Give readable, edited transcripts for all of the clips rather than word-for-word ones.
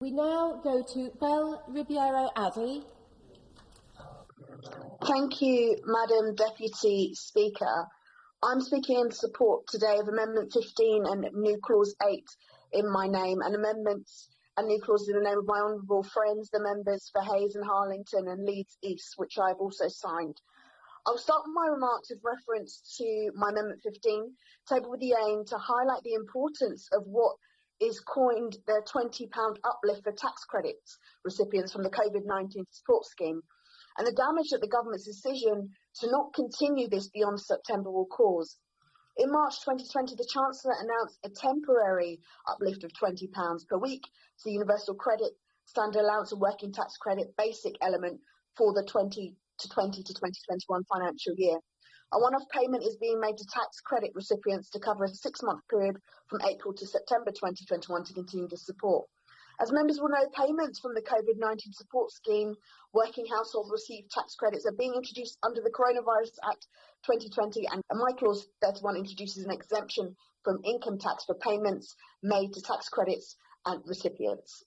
We now go to Ribeiro-Addy. Thank you, Madam Deputy Speaker. I'm speaking in support today of Amendment 15 and new Clause 8 in my name, and amendments and new clauses in the name of my honourable friends, the members for Hayes and Harlington and Leeds East, which I've also signed. I'll start my remarks with reference to my Amendment 15, tabled with the aim to highlight the importance of what is coined the £20 uplift for tax credits recipients from the COVID-19 support scheme, and the damage that the government's decision to not continue this beyond September will cause. In March 2020, the Chancellor announced a temporary uplift of £20 per week to the Universal Credit, Standard Allowance and Working Tax Credit basic element for the 2020 to 2021 financial year. A one-off payment is being made to tax credit recipients to cover a 6-month period from April to September 2021 to continue the support. As members will know, payments from the COVID-19 support scheme, working households receive tax credits are being introduced under the Coronavirus Act 2020, and my clause 31 introduces an exemption from income tax for payments made to tax credits and recipients.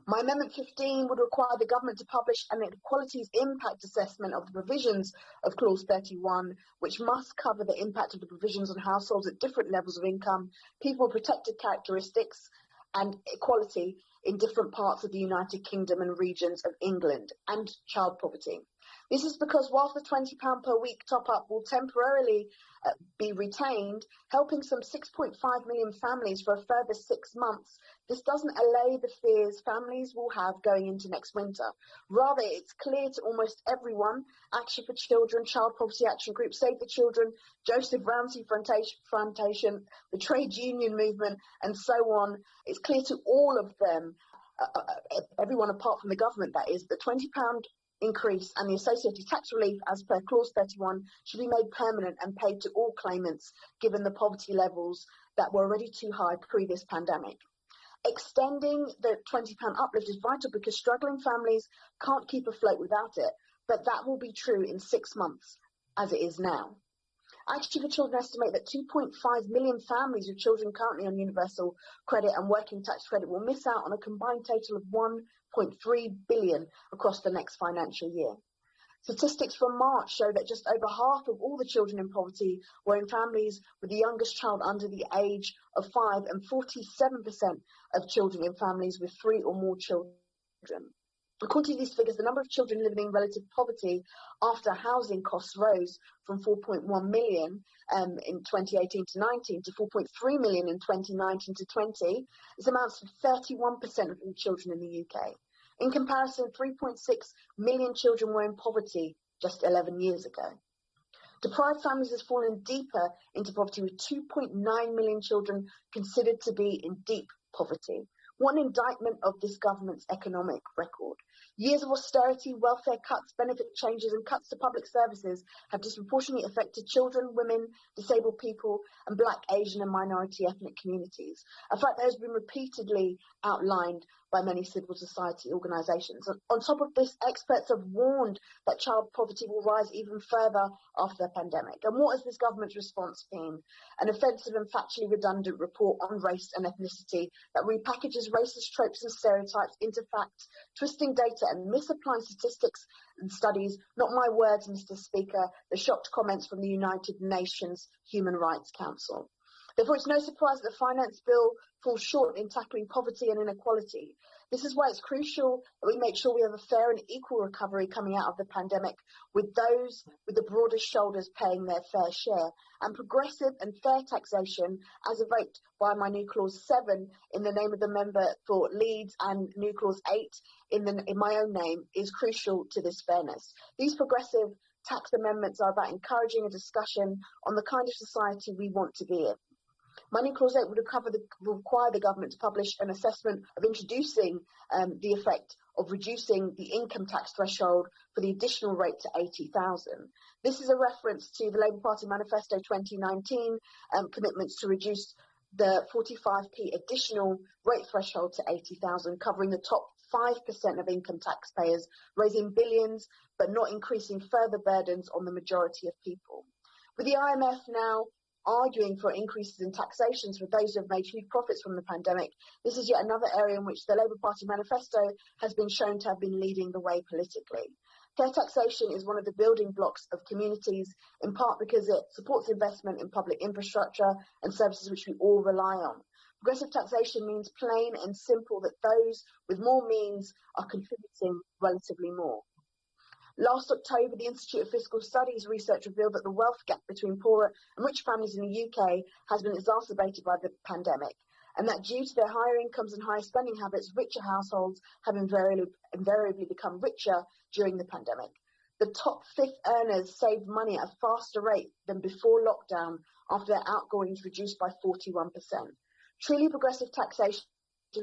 My Amendment 15 would require the government to publish an inequalities impact assessment of the provisions of Clause 31, which must cover the impact of the provisions on households at different levels of income, people with protected characteristics, and equality in different parts of the United Kingdom and regions of England, and child poverty. This is because whilst the £20 per week top-up will temporarily be retained, helping some 6.5 million families for a further 6 months, this doesn't allay the fears families will have going into next winter. Rather, it's clear to almost everyone, Action for Children, Child Poverty Action Group, Save the Children, Joseph Ramsey Foundation, the Trade Union Movement, and so on, it's clear to all of them, everyone apart from the government that is, the £20 increase and the associated tax relief as per Clause 31 should be made permanent and paid to all claimants given the poverty levels that were already too high pre this pandemic. Extending the £20 uplift is vital because struggling families can't keep afloat without it, but that will be true in 6 months as it is now. Action for Children estimate that 2.5 million families with children currently on universal credit and working tax credit will miss out on a combined total of £1.3 billion across the next financial year. Statistics from March show that just over half of all the children in poverty were in families with the youngest child under the age of 5 and 47% of children in families with 3 or more children. According to these figures, the number of children living in relative poverty after housing costs rose from 4.1 million in 2018 to 19 to 4.3 million in 2019 to 20. This amounts to 31% of all children in the UK. In comparison, 3.6 million children were in poverty just 11 years ago. Deprived families has fallen deeper into poverty, with 2.9 million children considered to be in deep poverty. What an indictment of this government's economic record. Years of austerity, welfare cuts, benefit changes and cuts to public services have disproportionately affected children, women, disabled people and Black, Asian and minority ethnic communities. A fact that has been repeatedly outlined by many civil society organisations. On top of this, experts have warned that child poverty will rise even further after the pandemic. And what has this government's response been? An offensive and factually redundant report on race and ethnicity that repackages racist tropes and stereotypes into facts, twisting data and misapplying statistics and studies. Not my words, Mr. Speaker, the shocked comments from the United Nations Human Rights Council. Therefore, it's no surprise that the finance bill falls short in tackling poverty and inequality. This is why it's crucial that we make sure we have a fair and equal recovery coming out of the pandemic, with those with the broadest shoulders paying their fair share, and progressive and fair taxation, as evoked by my new Clause 7 in the name of the member for Leeds and new Clause 8 in my own name, is crucial to this fairness. These progressive tax amendments are about encouraging a discussion on the kind of society we want to be in. Money Clause 8 would require the government to publish an assessment of introducing the effect of reducing the income tax threshold for the additional rate to 80,000. This is a reference to the Labour Party Manifesto 2019 commitments to reduce the 45p additional rate threshold to 80,000, covering the top 5% of income taxpayers, raising billions but not increasing further burdens on the majority of people. With the IMF now arguing for increases in taxations for those who have made huge profits from the pandemic, this is yet another area in which the Labour Party manifesto has been shown to have been leading the way politically. Fair taxation is one of the building blocks of communities, in part because it supports investment in public infrastructure and services which we all rely on. Progressive taxation means plain and simple that those with more means are contributing relatively more. Last October, the Institute of Fiscal Studies research revealed that the wealth gap between poorer and rich families in the UK has been exacerbated by the pandemic, and that due to their higher incomes and higher spending habits, richer households have invariably become richer during the pandemic. The top fifth earners saved money at a faster rate than before lockdown after their outgoings reduced by 41%. Truly progressive taxation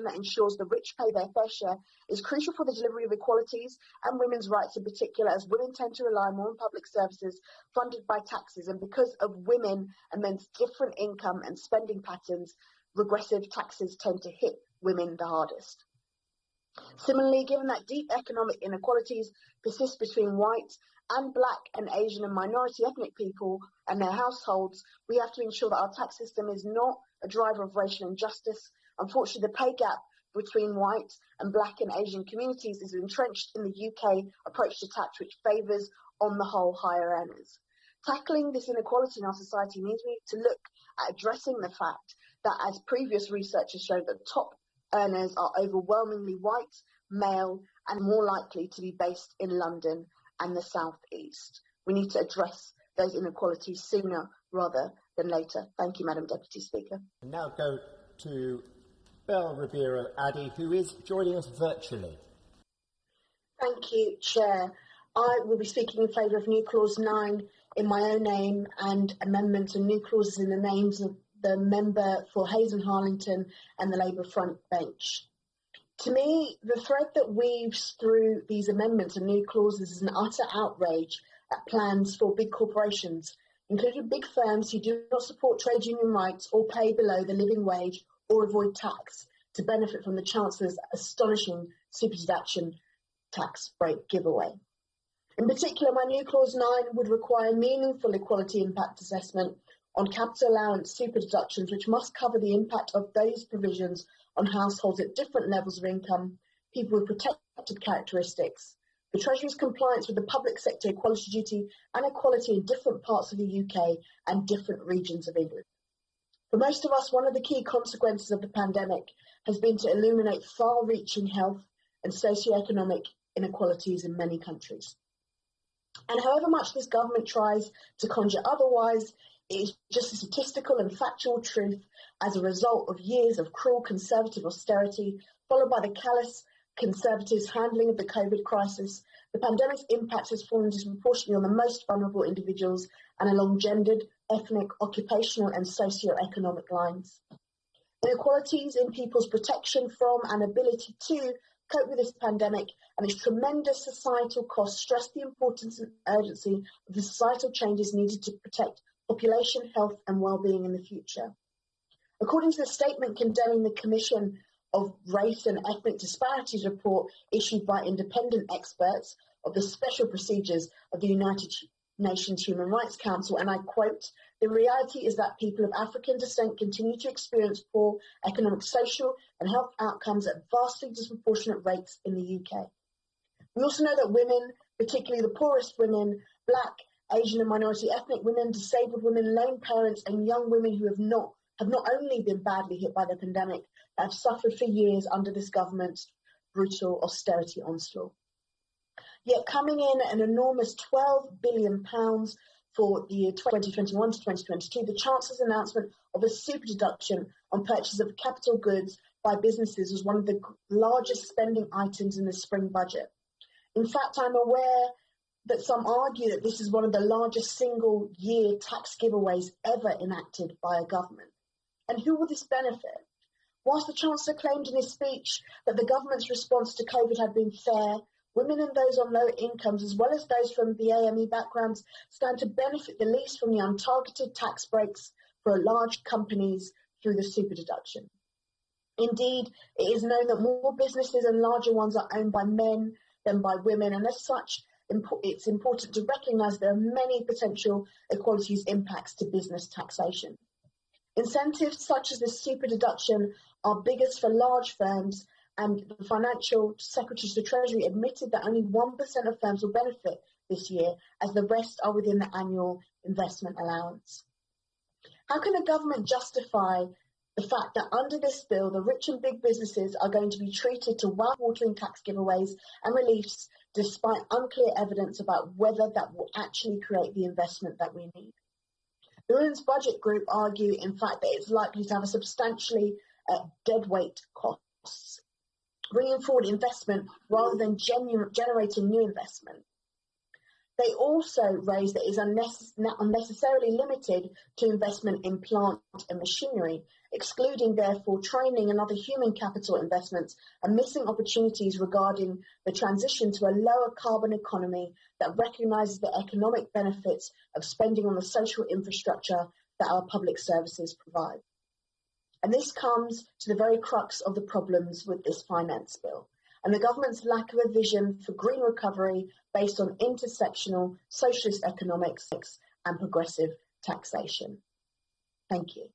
that ensures the rich pay their fair share is crucial for the delivery of equalities and women's rights in particular, as women tend to rely more on public services funded by taxes, and because of women and men's different income and spending patterns, regressive taxes tend to hit women the hardest. Similarly, given that deep economic inequalities persist between white and black and Asian and minority ethnic people and their households, we have to ensure that our tax system is not a driver of racial injustice. Unfortunately, the pay gap between white and black and Asian communities is entrenched in the UK approach to tax, which favours, on the whole, higher earners. Tackling this inequality in our society means we need to look at addressing the fact that, as previous research has shown, that top earners are overwhelmingly white, male, and more likely to be based in London and the South East. We need to address those inequalities sooner rather than later. Thank you, Madam Deputy Speaker. And now go to Belle Ribeiro-Addy, who is joining us virtually. Thank you, Chair. I will be speaking in favour of new clause 9 in my own name and amendments and new clauses in the names of the member for Hayes and Harlington and the Labour front bench. To me, the thread that weaves through these amendments and new clauses is an utter outrage at plans for big corporations, including big firms who do not support trade union rights or pay below the living wage or avoid tax, to benefit from the Chancellor's astonishing super deduction tax break giveaway. In particular, my new clause 9 would require meaningful equality impact assessment on capital allowance super deductions, which must cover the impact of those provisions on households at different levels of income, people with protected characteristics, the Treasury's compliance with the public sector equality duty and equality in different parts of the UK and different regions of England. For most of us, one of the key consequences of the pandemic has been to illuminate far-reaching health and socio-economic inequalities in many countries. And however much this government tries to conjure otherwise, it is just a statistical and factual truth as a result of years of cruel conservative austerity, followed by the callous Conservatives' handling of the COVID crisis. The pandemic's impact has fallen disproportionately on the most vulnerable individuals and along gendered, ethnic, occupational and socio-economic lines. Inequalities in people's protection from and ability to cope with this pandemic and its tremendous societal costs stress the importance and urgency of the societal changes needed to protect population health and well-being in the future. According to the statement condemning the Commission of Race and Ethnic Disparities report issued by independent experts of the special procedures of the United Nations Human Rights Council, and I quote, "The reality is that people of African descent continue to experience poor economic, social and health outcomes at vastly disproportionate rates in the UK. We also know that women, particularly the poorest women, Black, Asian and minority ethnic women, disabled women, lone parents and young women who have not only been badly hit by the pandemic, but have suffered for years under this government's brutal austerity onslaught. Yet coming in at an enormous £12 billion for the year 2021 to 2022, the Chancellor's announcement of a super deduction on purchase of capital goods by businesses was one of the largest spending items in the spring budget. In fact, I'm aware that some argue that this is one of the largest single-year tax giveaways ever enacted by a government. And who will this benefit? Whilst the Chancellor claimed in his speech that the government's response to COVID had been fair, women and those on lower incomes, as well as those from the AME backgrounds, stand to benefit the least from the untargeted tax breaks for large companies through the super deduction. Indeed, it is known that more businesses and larger ones are owned by men than by women, and as such, it's important to recognise there are many potential equalities impacts to business taxation. Incentives such as the super deduction are biggest for large firms, and the Financial Secretary to the Treasury admitted that only 1% of firms will benefit this year, as the rest are within the annual investment allowance. How can the government justify the fact that under this bill, the rich and big businesses are going to be treated to mouth-watering tax giveaways and reliefs, despite unclear evidence about whether that will actually create the investment that we need? The Women's Budget Group argue, in fact, that it's likely to have a substantially deadweight costs, bringing forward investment rather than generating new investment. They also raise that it is unnecessarily limited to investment in plant and machinery, excluding, therefore, training and other human capital investments, and missing opportunities regarding the transition to a lower carbon economy that recognises the economic benefits of spending on the social infrastructure that our public services provide. And this comes to the very crux of the problems with this finance bill, and the government's lack of a vision for green recovery based on intersectional socialist economics and progressive taxation. Thank you.